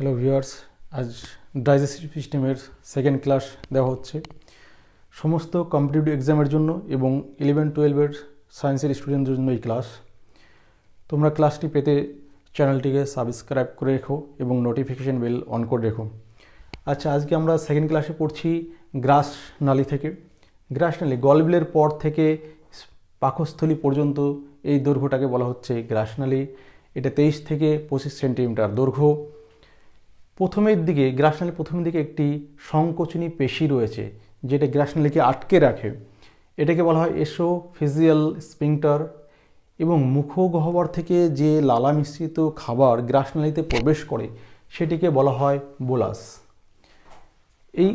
Hello viewers, আজ digestive সিস্টেমের second class দেওয়া হচ্ছে সমস্ত কম্পিটিটিভ এক্সামের জন্য এবং 11-12 সায়েন্সের স্টুডেন্টদের জন্য এই ক্লাস। তোমরা ক্লাসটি পেতে চ্যানেলটিকে সাবস্ক্রাইব করে রেখো এবং নোটিফিকেশন বেল অন করে রেখো। আচ্ছা, আজকে আমরা সেকেন্ড ক্লাসে পড়ছি গ্রাস নালী থেকে। গ্রাস নালী গলবিলের পর থেকে পাকস্থলী পর্যন্ত এই দৈর্ঘ্যটাকে বলা হচ্ছে গ্রাস নালী। এটা 23 থেকে 25 সেন্টিমিটার দৈর্ঘ্য। প্রথমের দিকে গ্রাসনালীর প্রথমের দিকে একটি সংকোচনী পেশি রয়েছে যেটা গ্রাসনালীকে আটকে রাখে। এটাকে বলা হয় এসোফেজিয়াল স্ফিংক্টার। এবং মুখগহ্বর থেকে যে লালা মিশ্রিত খাবার গ্রাসনালীতে প্রবেশ করে সেটিকে বলা হয় বোলাস। এই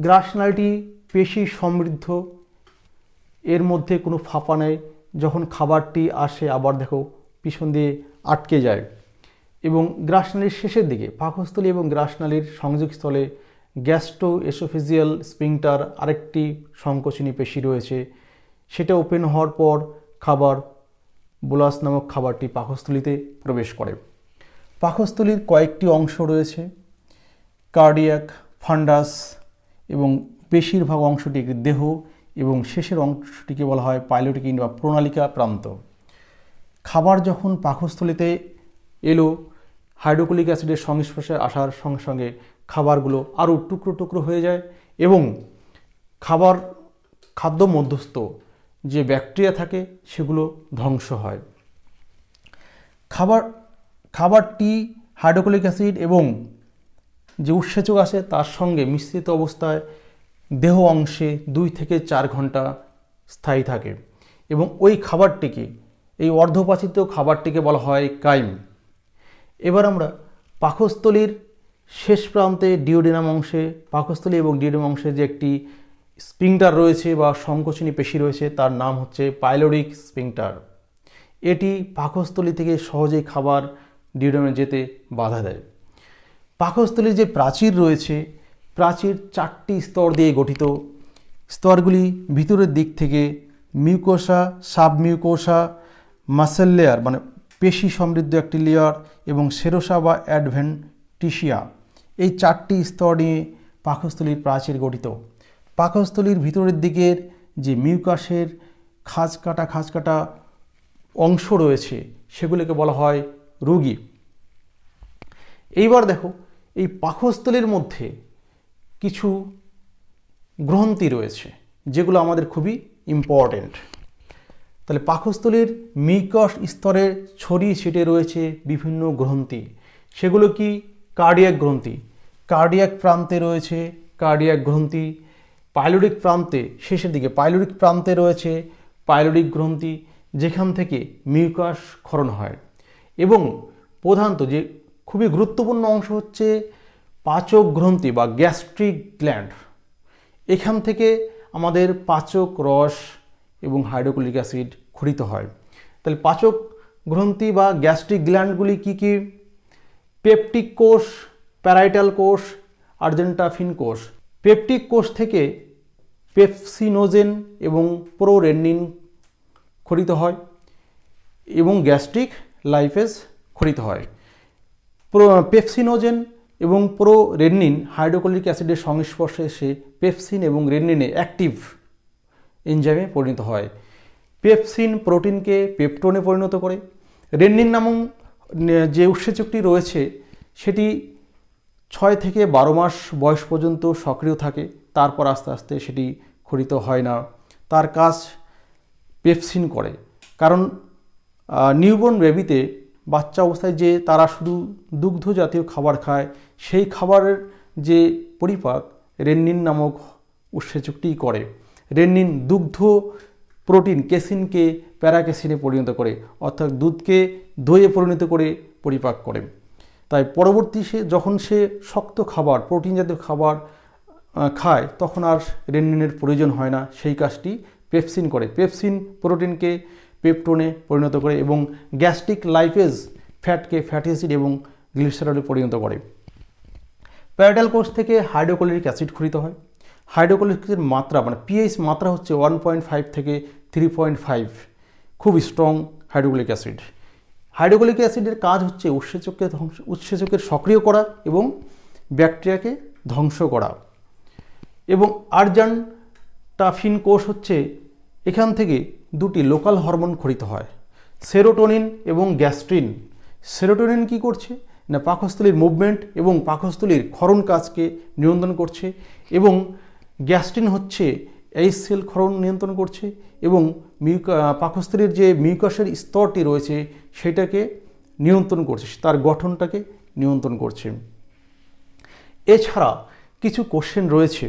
গ্রাসনালীটি পেশি সমৃদ্ধ, এর মধ্যে কোনো ফাঁপা নেই। যখন খাবারটি আসে আবার দেখো পিছন দিয়ে আটকে যায়। এবং গ্রাসনালীর শেষের দিকে পাকস্থলী এবং গ্রাসনালীর সংযোগস্থলে গ্যাস্ট্রো এসোফেজিয়াল স্ফিংক্টার আরেকটি সংকোচনী পেশি রয়েছে। সেটা ওপেন হওয়ার পর খাবার বোলাস নামক খাবারটি পাকস্থলীতে প্রবেশ করে। পাকস্থলীর কয়েকটি অংশ রয়েছে, কার্ডিয়াক, ফান্ডাস, এবং বেশিরভাগ অংশটি দেহ এবং শেষের অংশটিকে বলা হয় পাইলোটিক বা প্রণালিকা প্রান্ত। খাবার যখন পাকস্থলীতে এলো, হাইড্রোক্লোরিক অ্যাসিডের সংস্পর্শে আসার সঙ্গে সঙ্গে খাবারগুলো আরও টুকরো টুকরো হয়ে যায় এবং খাদ্য মধ্যস্থ যে ব্যাকটেরিয়া থাকে সেগুলো ধ্বংস হয়। খাবারটি হাইড্রোক্লোরিক অ্যাসিড এবং যে উৎসেচক আছে তার সঙ্গে মিশ্রিত অবস্থায় দেহ অংশে 2 থেকে 4 ঘন্টা স্থায়ী থাকে এবং ওই খাবারটিকে, এই অর্ধপাচিত খাবারটিকে বলা হয় কাইম। এবার আমরা পাকস্থলীর শেষ প্রান্তে ডিওডেনাম অংশে, পাকস্থলী এবং ডিওডেনাম অংশে যে একটি স্ফিংক্টার রয়েছে বা সংকোচনী পেশি রয়েছে তার নাম হচ্ছে পাইলোরিক স্ফিংক্টার। এটি পাকস্থলী থেকে সহজেই খাবার ডিওডেনামে যেতে বাধা দেয়। পাকস্থলীর যে প্রাচীর রয়েছে, প্রাচীর 4টি স্তর দিয়ে গঠিত। স্তরগুলি ভিতরের দিক থেকে মিউকোসা, সাবমিউকোসা, মাসেল লেয়ার মানে পেশি সমৃদ্ধ একটি লেয়ার এবং সেরোসা বা অ্যাডভেন্টিসিয়া, এই 4টি স্তর নিয়ে পাকস্থলীর প্রাচীর গঠিত। পাকস্থলীর ভিতরের দিকের যে মিউকাসের খাঁজ কাটা অংশ রয়েছে সেগুলোকে বলা হয় রুগী। এইবার দেখো, এই পাকস্থলীর মধ্যে কিছু গ্রন্থি রয়েছে যেগুলো আমাদের খুবই ইম্পর্টেন্ট। তাহলে পাকস্থলীর মিউকাস স্তরে ছড়িয়ে ছিটিয়ে রয়েছে বিভিন্ন গ্রন্থি। সেগুলো কি? কার্ডিয়াক গ্রন্থি, কার্ডিয়াক প্রান্তে রয়েছে কার্ডিয়াক গ্রন্থি। পাইলোরিক প্রান্তে শেষের দিকে পাইলোরিক প্রান্তে রয়েছে পাইলোরিক গ্রন্থি, যেখান থেকে মিউকাস ক্ষরণ হয়। এবং প্রধানত যে খুবই গুরুত্বপূর্ণ অংশ হচ্ছে পাচক গ্রন্থি বা গ্যাস্ট্রিক গ্ল্যান্ড। এখান থেকে আমাদের পাচক রস এবং হাইড্রোক্লোরিক অ্যাসিড ক্ষরিত হয়। তাহলে পাচক গ্রন্থি বা গ্যাস্ট্রিক গ্ল্যান্ডগুলি কি কি? পেপটিক কোষ, প্যারাইটাল কোষ, আর্জেন্টাফিন কোষ। পেপটিক কোষ থেকে পেপসিনোজেন এবং প্রোরেনিন ক্ষরিত হয় এবং গ্যাস্ট্রিক লাইপেজ ক্ষরিত হয়। পেপসিনোজেন এবং প্রোরেনিন হাইড্রোক্লোরিক অ্যাসিডের সংস্পর্শে এসে পেপসিন এবং রেনিনে অ্যাক্টিভ এনজাইমে পরিণত হয়। পেপসিন প্রোটিনকে পেপটোনে পরিণত করে। রেনিন নামক যে উৎসেচকটি রয়েছে সেটি 6 থেকে 12 মাস বয়স পর্যন্ত সক্রিয় থাকে, তারপর আস্তে আস্তে সেটি ক্ষরিত হয় না। তার কাজ পেপসিন করে। কারণ নিউবর্ন বেবিতে বাচ্চা অবস্থায় যে তারা শুধু দুগ্ধ জাতীয় খাবার খায়, সেই খাবারের যে পরিপাক রেনিন নামক উৎসেচকটি করে। রেনিন দুগ্ধ প্রোটিন কেসিনকে প্যারাকেসিনে পরিণত করে, অর্থাৎ দুধকে দইয়ে পরিণত করে পরিপাক করে। তাই পরবর্তী যখন সে শক্ত খাবার, প্রোটিন জাতীয় খাবার খায় তখন আর রেনিনের প্রয়োজন হয় না, সেই কাজটি পেপসিন করে। পেপসিন প্রোটিনকে পেপটোনে পরিণত করে এবং গ্যাস্ট্রিক লাইপেজ ফ্যাটকে ফ্যাটি অ্যাসিড এবং গ্লিসারলে পরিণত করে। প্যারাইটাল কোষ থেকে হাইড্রোক্লোরিক অ্যাসিড ক্ষরিত হয়। হাইড্রোক্লোরিক অ্যাসিডের মাত্রা মানে পিএইচ মাত্রা হচ্ছে 1.5 থেকে 3.5, খুব স্ট্রং হাইড্রোক্লোরিক অ্যাসিড। হাইড্রোক্লোরিক অ্যাসিডের কাজ হচ্ছে উৎসেচকের সক্রিয় করা এবং ব্যাকটেরিয়াকে ধ্বংস করা। এবং আরজানটাফিন কোষ হচ্ছে, এখান থেকে দুটি লোকাল হরমোন খরিত হয়, সেরোটোনিন এবং গ্যাস্ট্রিন। সেরোটোনিন কি করছে না পাকস্থলীর মুভমেন্ট এবং পাকস্থলীর ক্ষরণ কাজকে নিয়ন্ত্রণ করছে, এবং গ্যাস্ট্রিন হচ্ছে এইচ সেল ক্ষরণ নিয়ন্ত্রণ করছে এবং পাকস্থলীর যে মিউকাসের স্তরটি রয়েছে সেটাকে নিয়ন্ত্রণ করছে, তার গঠনটাকে নিয়ন্ত্রণ করছে। এছাড়া কিছু কোশ্চেন রয়েছে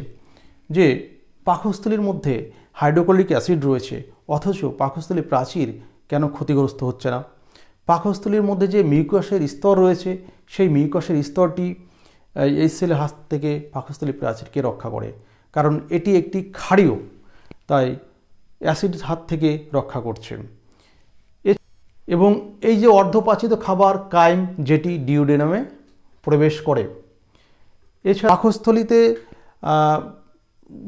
যে পাকস্থলীর মধ্যে হাইড্রোক্লোরিক অ্যাসিড রয়েছে অথচ পাকস্থলী প্রাচীর কেন ক্ষতিগ্রস্ত হচ্ছে না? পাকস্থলীর মধ্যে যে মিউকাসের স্তর রয়েছে সেই মিউকাসের স্তরটি এই সেলের হাত থেকে পাকস্থলী প্রাচীরকে রক্ষা করে, কারণ এটি একটি ক্ষারীয়, তাই অ্যাসিড হাত থেকে রক্ষা করছে। এবং এই যে অর্ধপাচিত খাবার কাইম, যেটি ডিওডেনামে প্রবেশ করে। এছাড়া পাকস্থলীতে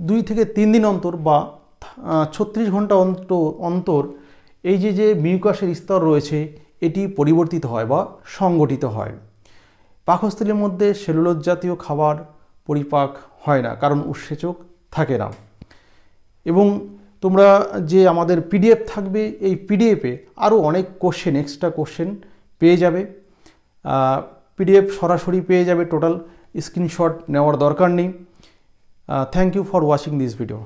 2 থেকে 3 দিন অন্তর বা 36 ঘন্টা অন্তর এই যে মিউকাসের স্তর রয়েছে এটি পরিবর্তিত হয় বা সংগঠিত হয়। পাকস্থলীর মধ্যে সেলুলোজ জাতীয় খাবার পরিপাক হয় না, কারণ উৎসেচক থাকে না। এবং তোমরা যে আমাদের পিডিএফ থাকবে, এই পিডিএফে আরও অনেক কোশ্চেন, এক্সট্রা কোশ্চেন পেয়ে যাবে। পিডিএফ সরাসরি পেয়ে যাবে, টোটাল স্ক্রিনশট নেওয়ার দরকার নেই। Thank you for watching this video.